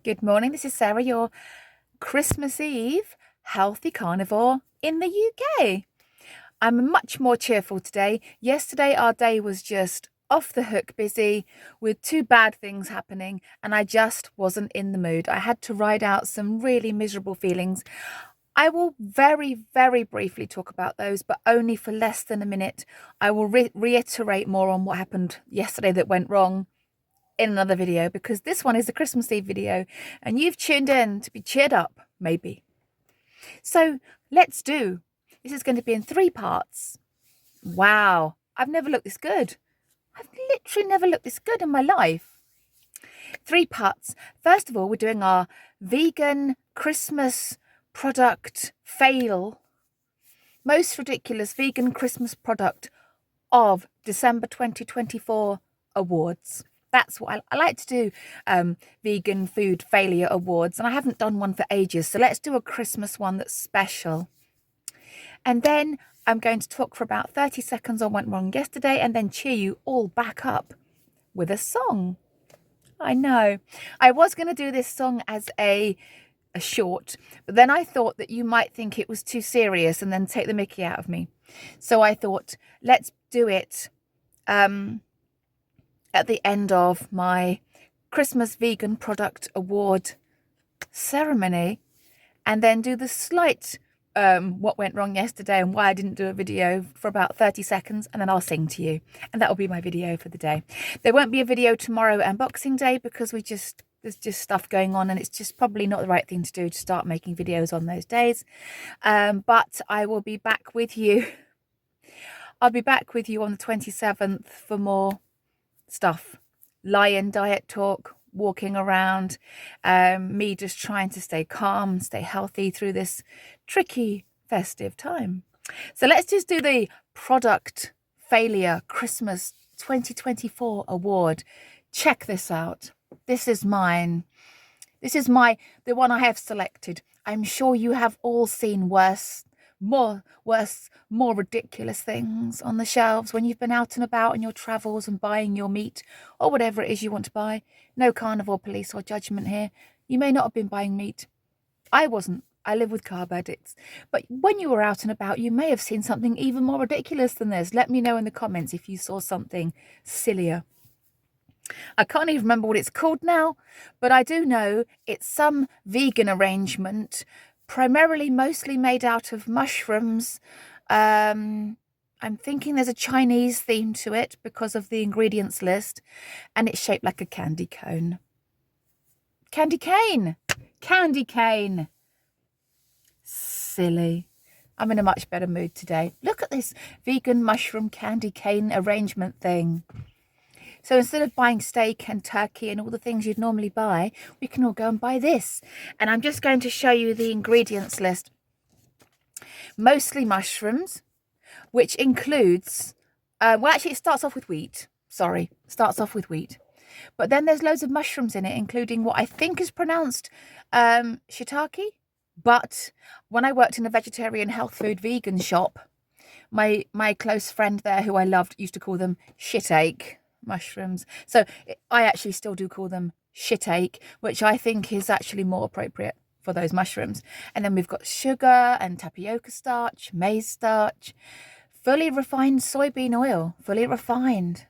Good morning, this is Sarah, your Christmas Eve healthy carnivore in the UK. I'm much more cheerful today. Yesterday, our day was just off the hook busy with two bad things happening, and I just wasn't in the mood. I had to ride out some really miserable feelings. I will very, very briefly talk about those, but only for less than a minute. I will reiterate more on what happened yesterday that went wrong in another video, because this one is the Christmas Eve video and you've tuned in to be cheered up, maybe. So let's do. This is going to be in 3 parts. Wow, I've never looked this good. I've literally never looked this good in my life. 3 parts. First of all, we're doing our vegan Christmas product fail. Most ridiculous vegan Christmas product of December 2024 awards. That's what I like to do, vegan food failure awards, and I haven't done one for ages, so let's do a Christmas one that's special. And then I'm going to talk for about 30 seconds on what went wrong yesterday, and then cheer you all back up with a song. I know. I was going to do this song as a short, but then I thought that you might think it was too serious and then take the mickey out of me. So I thought, let's do it at the end of my Christmas Vegan Product Award ceremony, and then do the slight what went wrong yesterday and why I didn't do a video for about 30 seconds, and then I'll sing to you, and that will be my video for the day. There won't be a video tomorrow and Boxing Day because there's just stuff going on, and it's just probably not the right thing to do to start making videos on those days. But I will be back with you. I'll be back with you on the 27th for more stuff. Lion diet talk, walking around, me just trying to stay calm, stay healthy through this tricky festive time. So let's just do the product failure Christmas 2024 award. Check this out. This is mine. This is the one I have selected. I'm sure you have all seen worse, more ridiculous things on the shelves when you've been out and about in your travels and buying your meat or whatever it is you want to buy. No carnivore police or judgment here. You may not have been buying meat. I wasn't. I live with carb addicts. But when you were out and about, you may have seen something even more ridiculous than this. Let me know in the comments if you saw something sillier. I can't even remember what it's called now, but I do know it's some vegan arrangement, primarily mostly made out of mushrooms. I'm thinking there's a Chinese theme to it because of the ingredients list, and it's shaped like a candy cone. Candy cane! Candy cane! Silly. I'm in a much better mood today. Look at this vegan mushroom candy cane arrangement thing. So instead of buying steak and turkey and all the things you'd normally buy, we can all go and buy this. And I'm just going to show you the ingredients list. Mostly mushrooms, which includes, well, actually, it starts off with wheat. Sorry, starts off with wheat. But then there's loads of mushrooms in it, including what I think is pronounced shiitake. But when I worked in a vegetarian health food vegan shop, my close friend there, who I loved, used to call them shitache mushrooms. So I actually still do call them shitache, which I think is actually more appropriate for those mushrooms. And then we've got sugar and tapioca starch, maize starch, fully refined soybean oil, fully refined.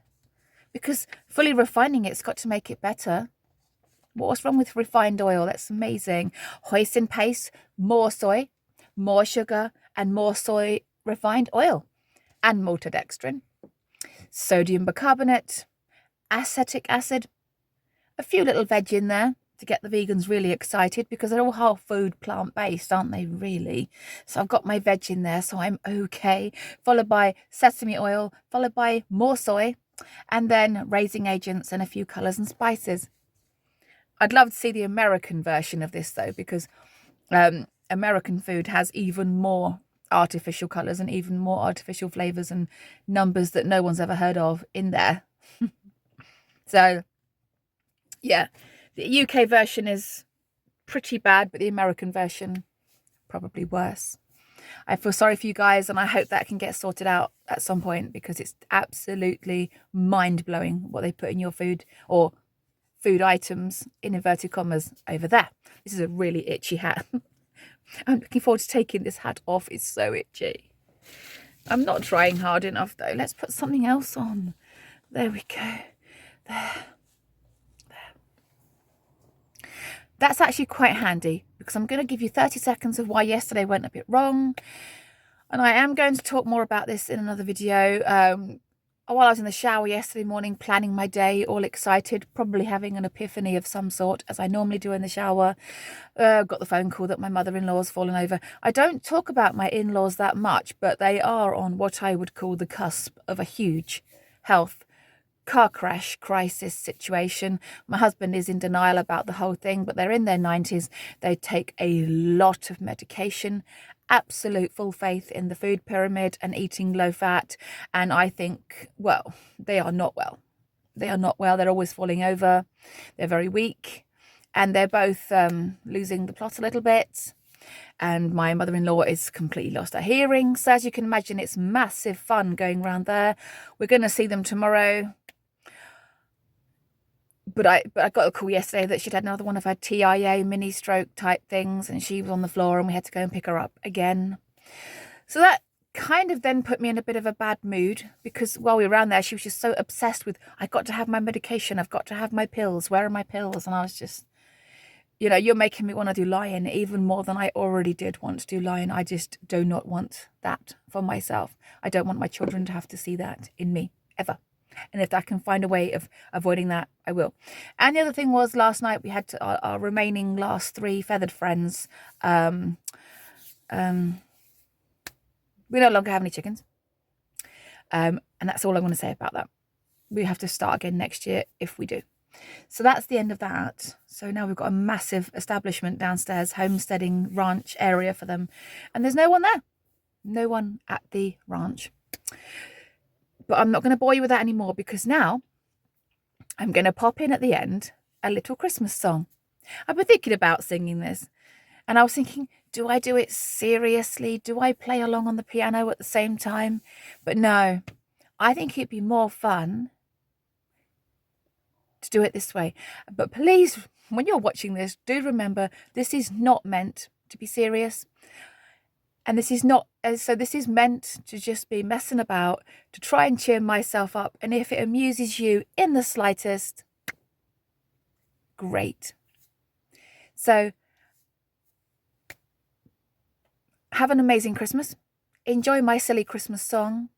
Because fully refining it's got to make it better. What's wrong with refined oil? That's amazing. Hoisin paste, more soy, more sugar, and more soy refined oil, and maltodextrin, sodium bicarbonate, acetic acid, a few little veg in there to get the vegans really excited, because they're all whole food plant-based, aren't they, really? So I've got my veg in there, so I'm okay. Followed by sesame oil, followed by more soy, and then raising agents and a few colours and spices. I'd love to see the American version of this, though, because American food has even more artificial colours and even more artificial flavours and numbers that no one's ever heard of in there. So, yeah, the UK version is pretty bad, but the American version probably worse. I feel sorry for you guys, and I hope that can get sorted out at some point, because it's absolutely mind-blowing what they put in your food, or food items in inverted commas over there. This is a really itchy hat. I'm looking forward to taking this hat off. It's so itchy. I'm not trying hard enough though. Let's put something else on. There we go. There. That's actually quite handy because I'm going to give you 30 seconds of why yesterday went a bit wrong. And I am going to talk more about this in another video. While I was in the shower yesterday morning, planning my day, all excited, probably having an epiphany of some sort, as I normally do in the shower, got the phone call that my mother-in-law's fallen over. I don't talk about my in-laws that much, but they are on what I would call the cusp of a huge health car crash crisis situation. My husband is in denial about the whole thing, but they're in their 90s. They take a lot of medication, absolute full faith in the food pyramid and eating low fat. And I think, well, they are not well. They are not well. They're always falling over. They're very weak. And they're both losing the plot a little bit. And my mother-in-law is completely lost her hearing. So as you can imagine, it's massive fun going around there. We're going to see them tomorrow. But I got a call yesterday that she'd had another one of her TIA mini stroke type things, and she was on the floor and we had to go and pick her up again. So that kind of then put me in a bit of a bad mood, because while we were around there, she was just so obsessed with, I've got to have my medication, I've got to have my pills, where are my pills? And I was just, you know, you're making me want to do Lion even more than I already did want to do Lion. I just do not want that for myself. I don't want my children to have to see that in me, ever. And if I can find a way of avoiding that, I will. And the other thing was, last night we had our remaining last 3 feathered friends. We no longer have any chickens. And that's all I'm going to say about that. We have to start again next year if we do. So that's the end of that. So now we've got a massive establishment downstairs, homesteading ranch area for them. And there's no one there. No one at the ranch. But I'm not going to bore you with that anymore, because now I'm going to pop in at the end a little Christmas song. I've been thinking about singing this, and I was thinking, do I do it seriously? Do I play along on the piano at the same time? But no, I think it'd be more fun to do it this way. But please, when you're watching this, do remember this is not meant to be serious. And this is not, so this is meant to just be messing about, to try and cheer myself up. And if it amuses you in the slightest, great. So have an amazing Christmas. Enjoy my silly Christmas song.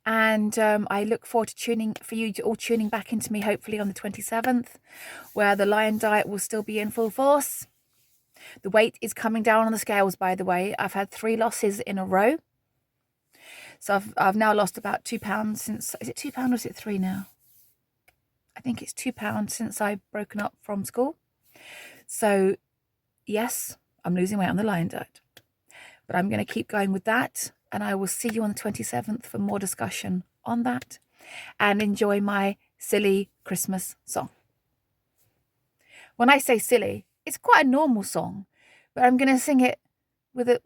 And I look forward to all tuning back into me, hopefully on the 27th, where the Lion diet will still be in full force. The weight is coming down on the scales, by the way. I've had 3 losses in a row. So I've now lost about 2 pounds since, is it 2 pounds or is it 3 now? I think it's 2 pounds since I've broken up from school. So yes, I'm losing weight on the Lion diet. But I'm going to keep going with that. And I will see you on the 27th for more discussion on that. And enjoy my silly Christmas song. When I say silly, it's quite a normal song, but I'm going to sing it with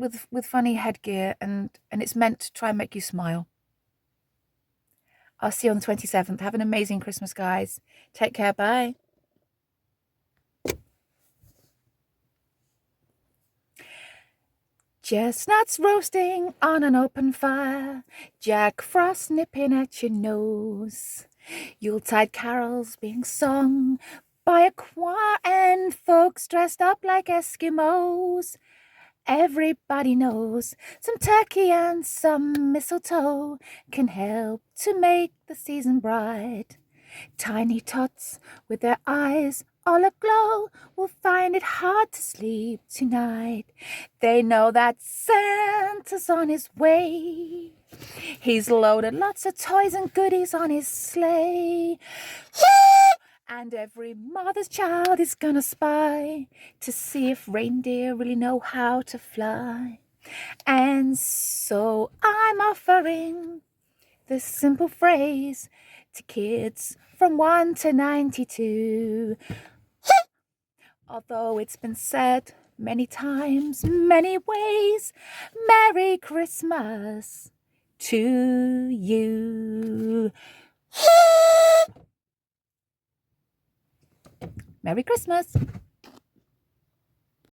funny headgear, and it's meant to try and make you smile. I'll see you on the 27th. Have an amazing Christmas, guys. Take care. Bye. Chestnuts roasting on an open fire, Jack Frost nipping at your nose, Yuletide carols being sung by a choir and folks dressed up like Eskimos. Everybody knows some turkey and some mistletoe can help to make the season bright. Tiny tots with their eyes all aglow will find it hard to sleep tonight. They know that Santa's on his way. He's loaded lots of toys and goodies on his sleigh. Woo! And every mother's child is gonna spy to see if reindeer really know how to fly. And so I'm offering this simple phrase to kids from 1 to 92. Although it's been said many times, many ways, Merry Christmas to you. Merry Christmas.